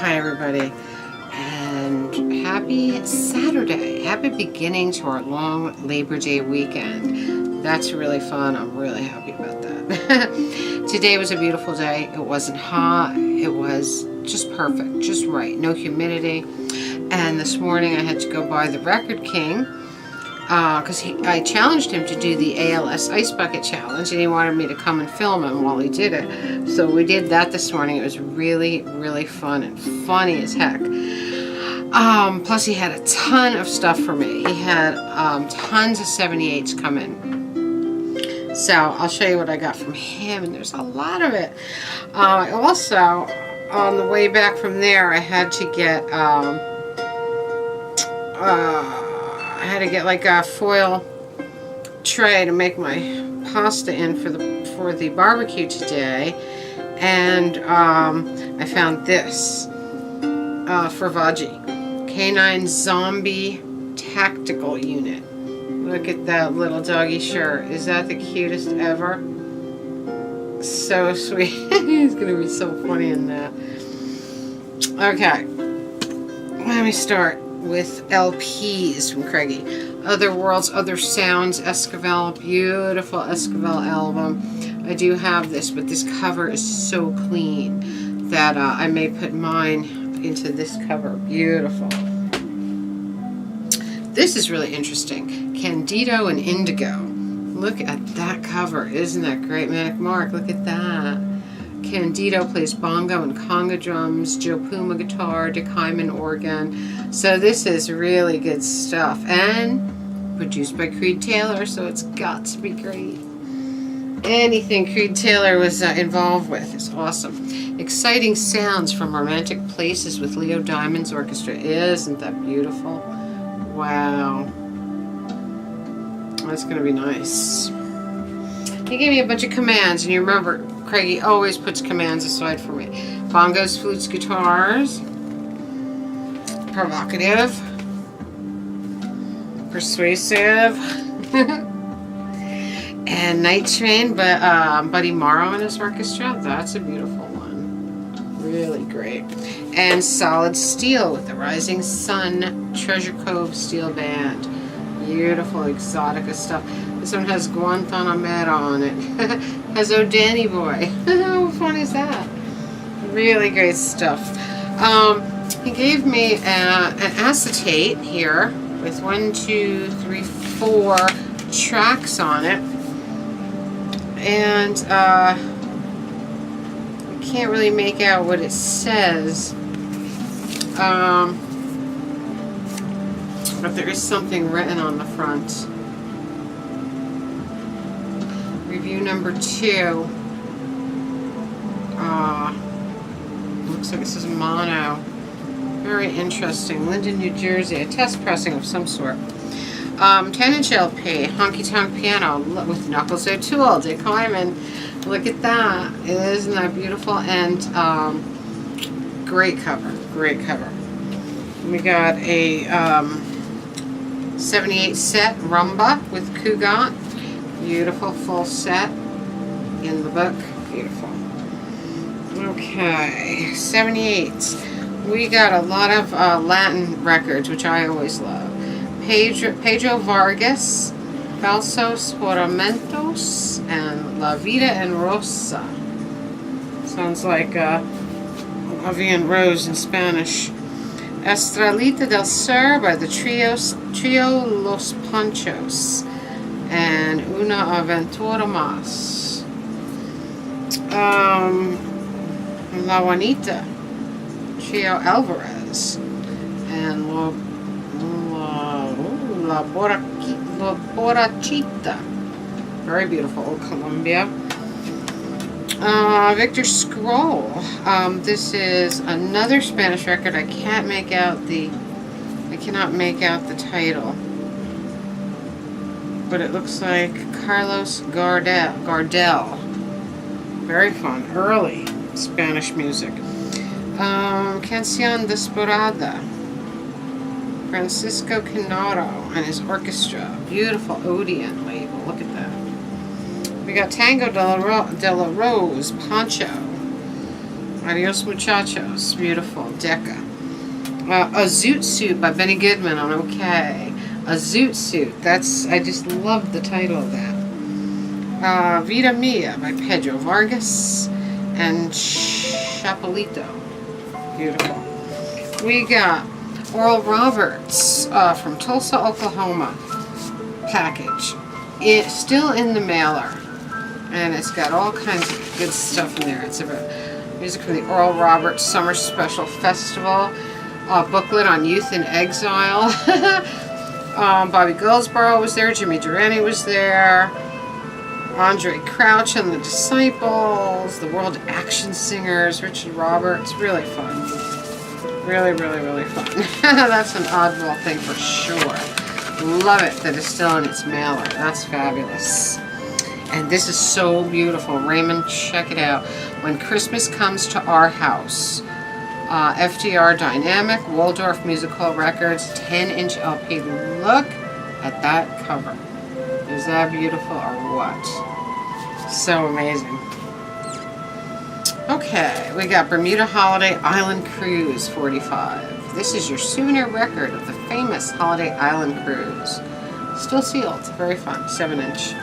Hi everybody, and happy Saturday. Happy beginning to our long Labor Day weekend. That's really fun. I'm really happy about that. Today was a beautiful day. It wasn't hot. It was just perfect, just right. No humidity. And this morning I had to go by the Record King because I challenged him to do the ALS Ice Bucket challenge, and he wanted me to come and film him while he did it. So we did that this morning. It was really, really fun and funny as heck. Plus he had a ton of stuff for me. He had tons of 78s come in. So I'll show you what I got from him, and there's a lot of it. Also, on the way back from there, I had to get like a foil tray to make my pasta in for the barbecue today, and I found this for Veggie Canine Zombie Tactical Unit. Look at that little doggy shirt. Is that the cutest ever? So sweet. He's gonna be so funny in that. Okay, let me start with LPs from Craigie. Other Worlds, Other Sounds, Esquivel, beautiful Esquivel album. I do have this, but this cover is so clean that I may put mine into this cover. Beautiful. This is really interesting. Candido and Indigo. Look at that cover. Isn't that great? Manic Mark, look at that. Candido plays bongo and conga drums, Joe Puma guitar, Dick Hyman organ. So this is really good stuff. And produced by Creed Taylor, so it's got to be great. Anything Creed Taylor was involved with is awesome. Exciting Sounds from Romantic Places with Leo Diamond's orchestra. Isn't that beautiful? Wow. That's going to be nice. He gave me a bunch of commands, and you remember, Craigie always puts commands aside for me. Bongos, flutes, guitars. Provocative. Persuasive. And Night Train, but Buddy Morrow and his orchestra. That's a beautiful one. Really great. And Solid Steel with the Rising Sun Treasure Cove Steel Band. Beautiful Exotica stuff. This one has Guantanamera on it. Has Oh Danny Boy. How fun is that? Really great stuff. He gave me an acetate here with 4 tracks on it. And I can't really make out what it says. But there is something written on the front. Review number 2. Looks like this is mono. Very interesting. Linden, New Jersey. A test pressing of some sort. 10-inch LP. Honky Tonk Piano with Knuckles O'Toole. Dick Hyman. Look at that. Isn't that beautiful? And great cover. Great cover. We got a 78 set Rumba with Kugat. Beautiful full set in the book. Beautiful. Okay, 78s. We got a lot of Latin records, which I always love. Pedro Vargas, Falsos Juramentos, and La Vida en Rosa. Sounds like La Vida en Rose in Spanish. Estrellita del Sur by the Trio Los Panchos, and Una Aventura Más. La Juanita, Trio Alvarez, and La Borrachita. Very beautiful, old Columbia. Victor Scroll. This is another Spanish record. I cannot make out the title, but it looks like Carlos Gardel. Very fun, early Spanish music. Canción Desperada. Francisco Canaro and his orchestra. Beautiful Odeon label. Look at that. We got Tango de la Rose, Poncho. Adios Muchachos, beautiful, Decca. A Zoot Suit by Benny Goodman on OK. A Zoot Suit, I just love the title of that. Vida Mia by Pedro Vargas and Chapelito, beautiful. We got Oral Roberts from Tulsa, Oklahoma package. It's still in the mailer, and it's got all kinds of good stuff in there. It's about music from the Oral Roberts Summer Special Festival, booklet on youth in exile. Bobby Goldsboro was there, Jimmy Durante was there, Andre Crouch and the Disciples, the World Action Singers, Richard Roberts. Really fun. Really, really, really fun. That's an oddball thing for sure. Love it that it's still in its mailer. That's fabulous. And this is so beautiful. Raymond, check it out. When Christmas Comes to Our House. FDR Dynamic, Waldorf Music Hall Records, 10-inch LP. Look at that cover. Is that beautiful or what? So amazing. Okay, we got Bermuda Holiday Island Cruise 45. This is your souvenir record of the famous Holiday Island Cruise. Still sealed. Very fun. 7-inch.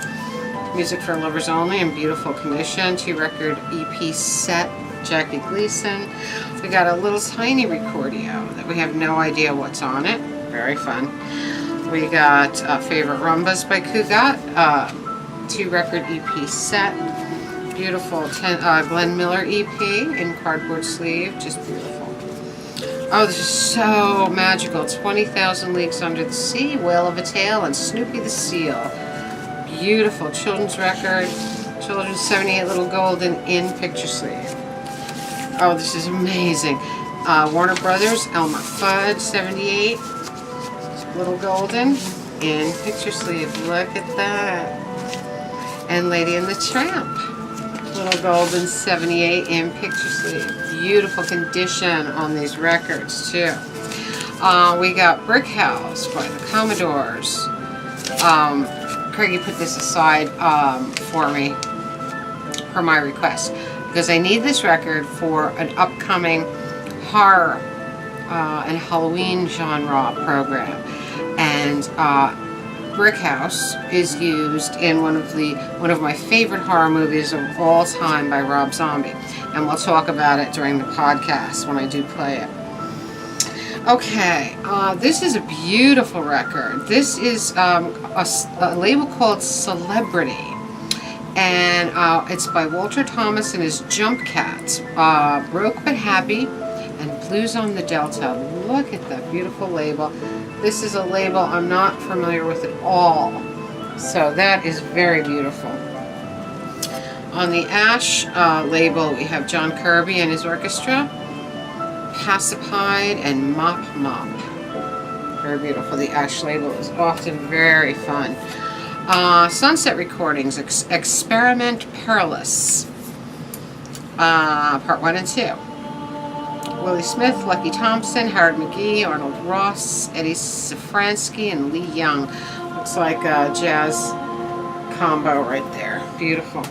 Music for Lovers Only in beautiful condition. 2-record EP set. Jackie Gleason. We got a little tiny recordio that we have no idea what's on it. Very fun. We got Favorite Rumbas by Kugat. 2-record EP set. Beautiful Glenn Miller EP in cardboard sleeve. Just beautiful. Oh, this is so magical. 20,000 Leagues Under the Sea, Whale of a Tale, and Snoopy the Seal. Beautiful children's record. Children's 78 Little Golden in picture sleeve. Oh, this is amazing. Warner Brothers, Elmer Fudd, 78 Little Golden in picture sleeve. Look at that. And Lady and the Tramp, Little Golden, 78 in picture sleeve. Beautiful condition on these records too. We got Brick House by the Commodores. Craigie put this aside for me, per my request, because I need this record for an upcoming horror and Halloween genre program. And Brick House is used in one of my favorite horror movies of all time by Rob Zombie, and we'll talk about it during the podcast when I do play it. Okay, this is a beautiful record. This is a label called Celebrity, and it's by Walter Thomas and his Jump Cats. Broke But Happy and Blues on the Delta. Look at that beautiful label. This is a label I'm not familiar with at all, so that is very beautiful. On the Ash label, we have John Kirby and his orchestra, Pacified and Mop Mop. Very beautiful. The Ash label is often very fun. Sunset Recordings, Experiment Perilous, Part 1 and 2. Willie Smith, Lucky Thompson, Howard McGee, Arnold Ross, Eddie Safransky, and Lee Young. Looks like a jazz combo right there. Beautiful.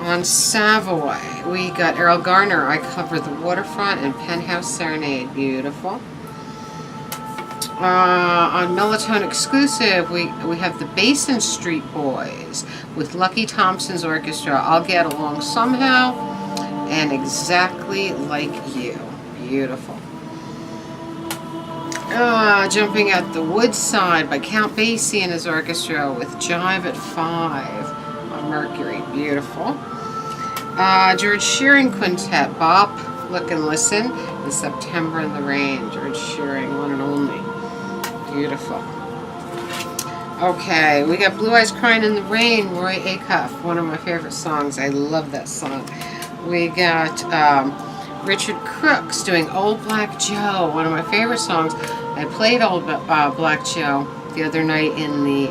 On Savoy, we got Errol Garner, I Cover the Waterfront, and Penthouse Serenade. Beautiful. On Melotone Exclusive, we have the Basin Street Boys with Lucky Thompson's orchestra, I'll Get Along Somehow, and Exactly Like You. Beautiful. Jumping at the Woodside by Count Basie and his orchestra with Jive at 5 on Mercury. Beautiful. George Shearing Quintet, Bop, Look and Listen, and September in the Rain. George Shearing, one and only. Beautiful. Okay, we got Blue Eyes Crying in the Rain, Roy Acuff, one of my favorite songs. I love that song. We got Richard Crooks doing Old Black Joe, one of my favorite songs. I played Old Black Joe the other night in the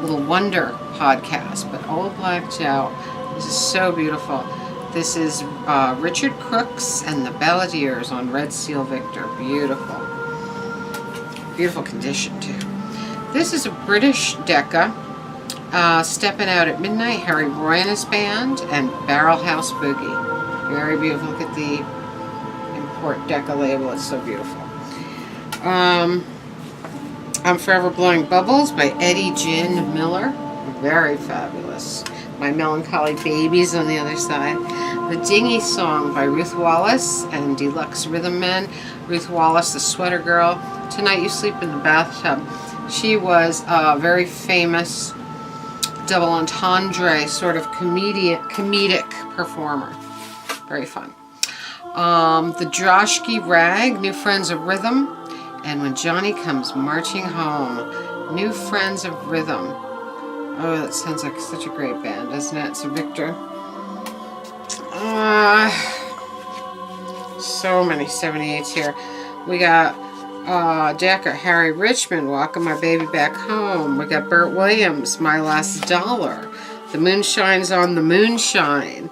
Little Wonder podcast, but Old Black Joe, this is so beautiful. This is Richard Crooks and the Balladeers on Red Seal Victor. Beautiful. Beautiful condition too. This is a British Decca, Stepping Out at Midnight, Harry Roy and his band, and Barrel House Boogie. Very beautiful. Look at the import Decca label. It's so beautiful. I'm Forever Blowing Bubbles by Eddie Gin Miller. Very fabulous. My Melancholy Babies on the other side. The Dingy Song by Ruth Wallace and Deluxe Rhythm Men. Ruth Wallace, the Sweater Girl. Tonight You Sleep in the Bathtub. She was a very famous double entendre sort of comedic performer. Very fun. The Droshky Rag, New Friends of Rhythm. And When Johnny Comes Marching Home, New Friends of Rhythm. Oh, that sounds like such a great band, doesn't it? So Victor. So many 78s here. We got Decca, Harry Richmond, Walking My Baby Back Home. We got Bert Williams, My Last Dollar. The Moon Shines on the Moonshine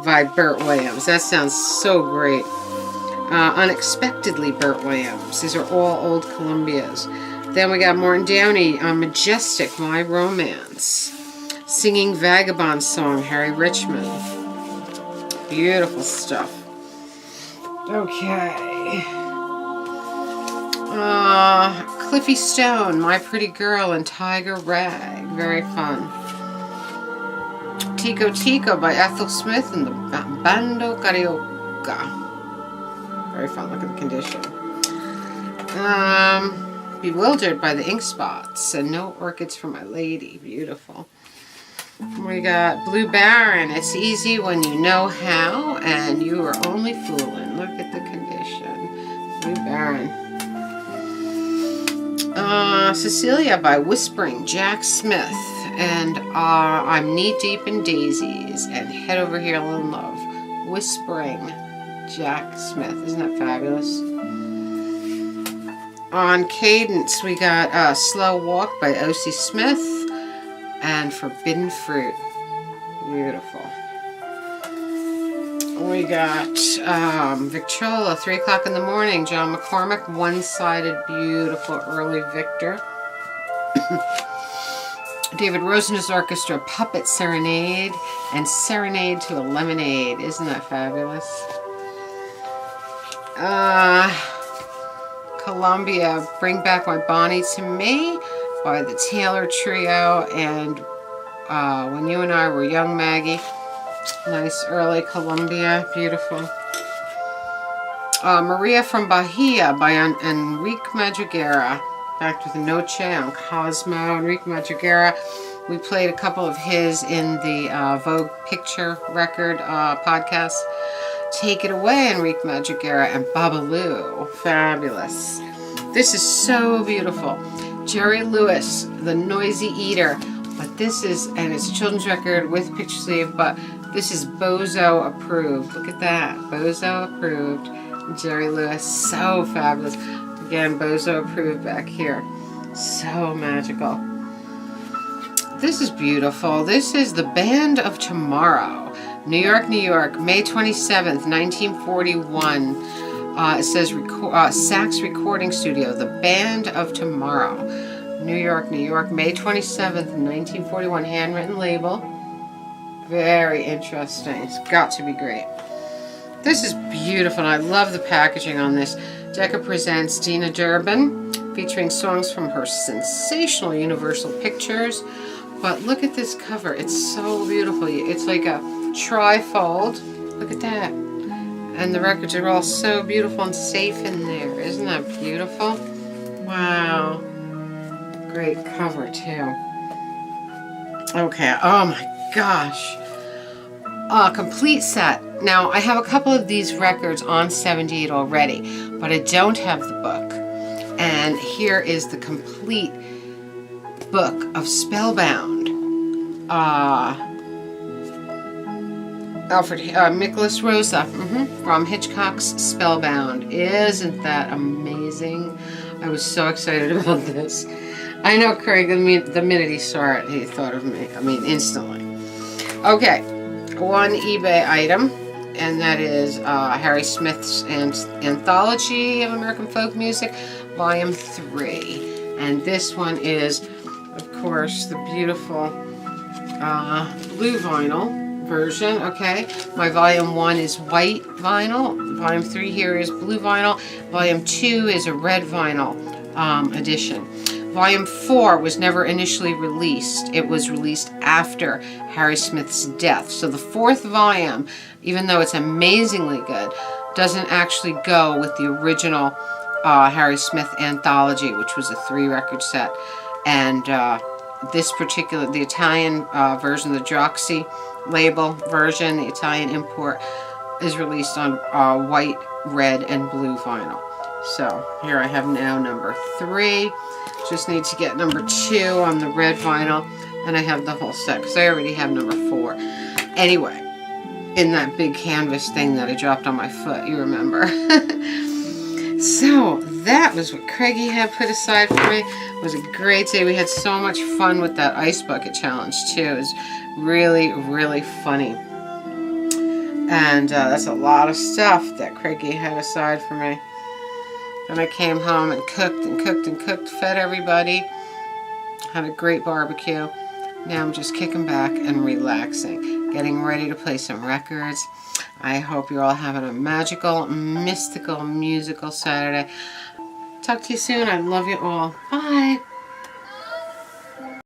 by Bert Williams. That sounds so great. Unexpectedly Bert Williams. These are all old Columbias. Then we got Morton Downey on Majestic, My Romance. Singing Vagabond Song, Harry Richmond. Beautiful stuff. Okay. Cliffy Stone, My Pretty Girl and Tiger Rag. Very fun. Tico Tico by Ethel Smith and the Bando Carioca. Very fun. Look at the condition. Bewildered by the Ink Spots and No Orchids for My Lady. Beautiful. We got Blue Baron. It's easy when you know how, and you are only fooling. Look at the condition. Blue Baron. Cecilia by Whispering Jack Smith. And I'm Knee Deep in Daisies and Head Over Heels in Love. Whispering Jack Smith. Isn't that fabulous? On Cadence, we got Slow Walk by O.C. Smith and Forbidden Fruit. Beautiful. We got Victrola, 3 o'clock in the morning. John McCormick, One-Sided, beautiful early Victor. David Rosen's Orchestra, Puppet Serenade and Serenade to a Lemonade. Isn't that fabulous? Columbia, Bring Back My Bonnie to Me by the Taylor Trio and When You and I Were Young, Maggie. Nice early Columbia, beautiful. Maria from Bahia by Enrique Madriguera. Back with Noche on Cosmo. Enrique Madriguera. We played a couple of his in the Vogue Picture Record podcast. Take It Away, Enrique Madriguera and Babalu. Fabulous. This is so beautiful. Jerry Lewis, The Noisy Eater. But this is, and it's a children's record with picture sleeve, but this is Bozo approved. Look at that. Bozo approved. Jerry Lewis, so fabulous. Again, Bozo approved back here. So magical. This is beautiful. This is The Band of Tomorrow. New York, New York, May 27th, 1941. It says Sax Recording Studio, The Band of Tomorrow. New York, New York, May 27th, 1941. Handwritten label. Very interesting. It's got to be great. This is beautiful, and I love the packaging on this. Decca presents Dina Durbin, featuring songs from her sensational Universal Pictures. But look at this cover. It's so beautiful. It's like a trifold. Look at that. And the records are all so beautiful and safe in there. Isn't that beautiful? Wow. Great cover, too. Okay. Oh, my gosh. Complete set. Now, I have a couple of these records on 78 already, but I don't have the book. And here is the complete book of Spellbound. Nicholas Rosa from Hitchcock's Spellbound. Isn't that amazing? I was so excited about this. I know Craig, the minute he saw it, he thought of me. I mean, instantly. Okay, one eBay item, and that is Harry Smith's Anthology of American Folk Music, Volume 3. And this one is, of course, the beautiful blue vinyl version, okay? My volume 1 is white vinyl. Volume 3 here is blue vinyl. Volume 2 is a red vinyl edition. Volume 4 was never initially released. It was released after Harry Smith's death. So the 4th volume, even though it's amazingly good, doesn't actually go with the original Harry Smith anthology, which was a 3-record set. And this particular, the Italian version, the Droxy label version, the Italian import, is released on white, red, and blue vinyl. So here I have now number 3. Just need to get number 2 on the red vinyl, and I have the whole set because I already have number 4. Anyway, in that big canvas thing that I dropped on my foot, you remember. So that was what Craigie had put aside for me. It was a great day. We had so much fun with that ice bucket challenge too. It was really, really funny. And that's a lot of stuff that Craigie had aside for me. And I came home and cooked and cooked and cooked, fed everybody, had a great barbecue. Now I'm just kicking back and relaxing, getting ready to play some records. I hope you're all having a magical, mystical, musical Saturday. Talk to you soon. I love you all. Bye.